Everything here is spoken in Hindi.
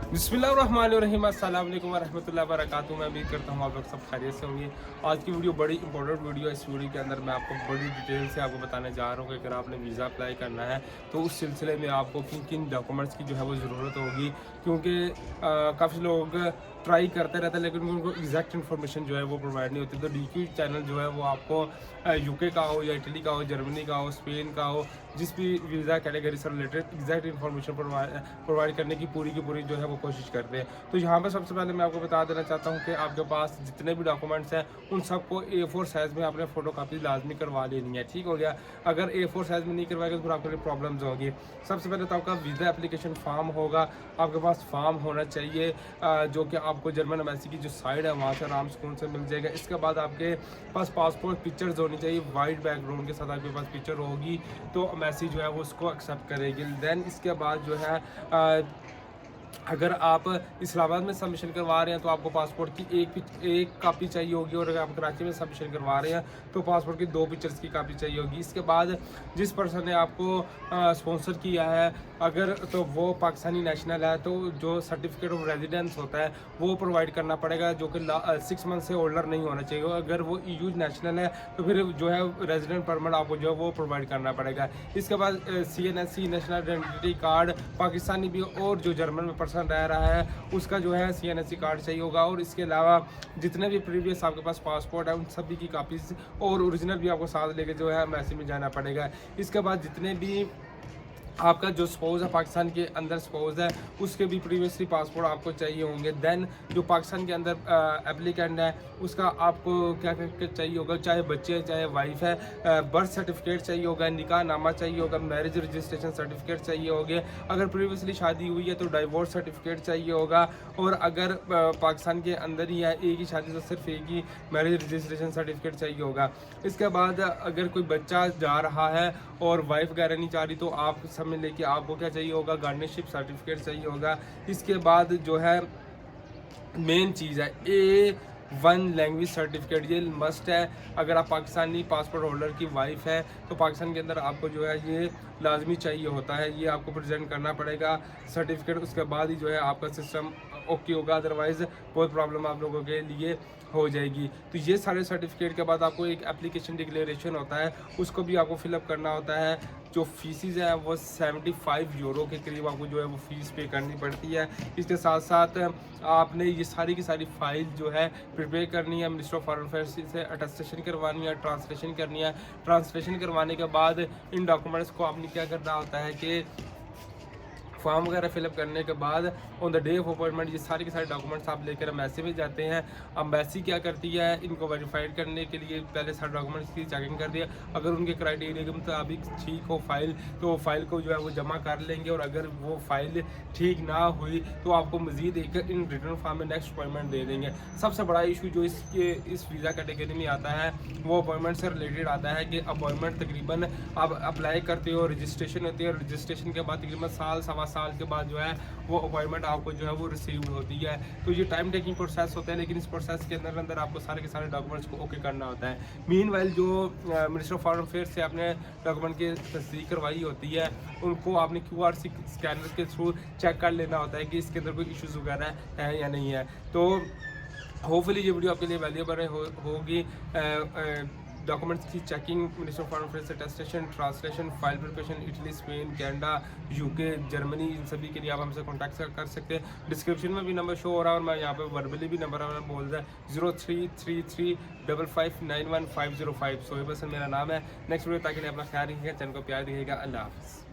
बिस्मिल्लाहिर्रहमानिर्रहीम, अस्सलाम वालेकुम वरहमतुल्लाहि वबरकातुहू। मैं उम्मीद करता हूँ आप लोग सब खैरियत से होंगे। आज की वीडियो बड़ी इंपॉर्टेंट वीडियो है। इस वीडियो के अंदर मैं आपको बड़ी डिटेल से आपको बताने जा रहा हूँ कि अगर आपने वीज़ा अप्लाई करना है तो उस सिलसिले में आपको किन किन डॉक्यूमेंट्स की जो है वो ज़रूरत होगी, क्योंकि काफ़ी लोग ट्राई करते रहते हैं लेकिन उनको एग्जैक्ट इन्फॉर्मेशन जो है वो प्रोवाइड नहीं होती। तो DQ चैनल जो है वो आपको UK का हो या इटली का हो, जर्मनी का हो, स्पेन का हो, जिस भी वीज़ा कैटेगरी से रिलेटेड एग्जैक्ट इन्फॉर्मेशन प्रोवाइड करने की पूरी जो है वो कोशिश करते हैं। तो यहाँ पर सबसे पहले मैं आपको बता देना चाहता हूँ कि आपके पास जितने भी डॉक्यूमेंट्स हैं उन सबको A4 साइज़ में आपने फ़ोटो कापी लाजमी करवा लेनी है। ठीक हो गया। अगर A4 साइज़ में नहीं करवाएगा तो फिर आपके लिए प्रॉब्लम्स होगी। सबसे पहले तो आपका वीज़ा एप्लीकेशन फॉर्म होगा, आपके पास फॉर्म होना चाहिए जो कि आपको जर्मन एम्बेसी की जो साइड है वहाँ से आराम सुकून से मिल जाएगा। इसके बाद आपके पास पासपोर्ट पिक्चर्स होनी चाहिए, वाइट बैकग्राउंड के साथ आपके पास पिक्चर होगी तो एम्बेसी जो है वो उसको एक्सेप्ट करेगी। देन इसके बाद जो है अगर आप इस्लामाबाद में सबमिशन करवा रहे हैं तो आपको पासपोर्ट की एक कापी चाहिए होगी, और अगर आप कराची में सबमिशन करवा रहे हैं तो पासपोर्ट की 2 पिक्चर्स की कापी चाहिए होगी। इसके बाद जिस पर्सन ने आपको स्पॉन्सर किया है अगर तो वो पाकिस्तानी नेशनल है तो जो सर्टिफिकेट ऑफ रेजिडेंस होता है वो प्रोवाइड करना पड़ेगा, जो कि 6 मंथ से ओल्डर नहीं होना चाहिए। अगर वो EU नेशनल है तो फिर जो है रेजिडेंट परमिट आपको जो है वो प्रोवाइड करना पड़ेगा। इसके बाद CNSC national identity card Pakistani भी और जो जर्मन में पर्सन रह रहा है उसका जो है CNSC कार्ड चाहिए होगा। और इसके अलावा जितने भी प्रीवियस आपके पास पासपोर्ट है उन सभी की कापीज और ओरिजिनल भी आपको साथ लेके जो है एम्बेसी में जाना पड़ेगा। इसके बाद जितने भी आपका जो स्पाउस है पाकिस्तान के अंदर स्पाउस है उसके भी प्रीवियसली पासपोर्ट आपको चाहिए होंगे। देन जो पाकिस्तान के अंदर एप्लीकेंट है उसका आपको क्या चाहिए होगा, चाहे बच्चे हैं चाहे वाइफ है, बर्थ सर्टिफिकेट चाहिए होगा, निकाह नामा चाहिए होगा, मैरिज रजिस्ट्रेशन सर्टिफिकेट चाहिए होंगे, अगर प्रीवियसली शादी हुई है तो डाइवोर्स सर्टिफिकेट चाहिए होगा, और अगर पाकिस्तान के अंदर ही है एक ही शादी तो सिर्फ एक ही मैरिज रजिस्ट्रेशन सर्टिफिकेट चाहिए होगा। इसके बाद अगर कोई बच्चा जा रहा है और वाइफ वगैरह नहीं चाह रही तो आप सब में लेके आपको क्या चाहिए होगा, गार्डनरशिप सर्टिफिकेट चाहिए होगा। इसके बाद जो है मेन चीज़ है A1 लैंग्वेज सर्टिफिकेट, ये मस्ट है। अगर आप पाकिस्तानी पासपोर्ट होल्डर की वाइफ है तो पाकिस्तान के अंदर आपको जो है ये लाजमी चाहिए होता है, ये आपको प्रेजेंट करना पड़ेगा सर्टिफिकेट। उसके बाद ही जो है आपका सिस्टम ओके होगा, अदरवाइज़ बहुत प्रॉब्लम आप लोगों के लिए हो जाएगी। तो ये सारे सर्टिफिकेट के बाद आपको एक एप्लीकेशन डिक्लेरेशन होता है, उसको भी आपको फिलअप करना होता है। जो फीसिस है वो 75 यूरो के करीब आपको जो है वो फ़ीस पे करनी पड़ती है। इसके साथ साथ आपने ये सारी की सारी फाइल जो है प्रिपेयर करनी है, मिनिस्टर ऑफ फॉरेन अफेयर्स से अटेस्टेशन करवानी है, ट्रांसलेशन करनी है। ट्रांसलेशन करवाने के बाद इन डॉक्यूमेंट्स को आपने क्या करना होता है कि फॉर्म वगैरह फिलअप करने के बाद on the day of appointment ये सारे के सारे डॉक्यूमेंट्स आप लेकर एम्बेसी में जाते हैं। एम्बेसी क्या करती है, इनको वेरीफाइड करने के लिए पहले सारे डॉक्यूमेंट्स की चेकिंग करती है। अगर उनके क्राइटेरिया के मुताबिक ठीक हो फाइल तो फाइल को जो है वो जमा कर लेंगे, और अगर वो फाइल ठीक ना हुई तो आपको मजीद एक इन रिटर्न फॉर्म में नेक्स्ट अपॉइंटमेंट दे देंगे। सबसे बड़ा इशू जो इस वीज़ा कैटेगरी में आता है वो अपॉइंटमेंट से रिलेटेड आता है कि अपॉइंटमेंट तकरीबन आप अप्लाई करते हो, रजिस्ट्रेशन होती है, रजिस्ट्रेशन के बाद तकरीबन सवा साल के बाद जो है वो अपॉइंटमेंट आपको जो है वो रिसीव होती है। तो ये टाइम टेकिंग प्रोसेस होता है, लेकिन इस प्रोसेस के अंदर आपको सारे के सारे डॉक्यूमेंट्स को ओके करना होता है। मीनवाइल जो मिनिस्टर ऑफ फॉरेन अफेयर्स से आपने डॉक्यूमेंट की तस्दीक करवाई होती है उनको आपने QR स्कैनर के थ्रू चेक कर लेना होता है कि इसके अंदर कोई इश्यूज़ वगैरह है या नहीं है। तो होपफुली ये वीडियो आपके लिए वैल्यूएबल होगी। डॉक्यूमेंट्स की checking, minister of foreign affairs attestation, translation, file preparation, Italy, Spain, Canada, UK, Germany, इन सभी के लिए आप हमसे कॉन्टैक्ट कर सकते हैं। डिस्क्रिप्शन में भी नंबर शो हो रहा है और मैं यहाँ पे वर्बली भी नंबर बोल रहा है 03335591 505। सोहेब हसन मेरा नाम है। नेक्स्ट वीडियो ताकि अपना ख्याल रखिएगा, चैनल को प्यार दिएगा। अल्लाह हाफ़िज़।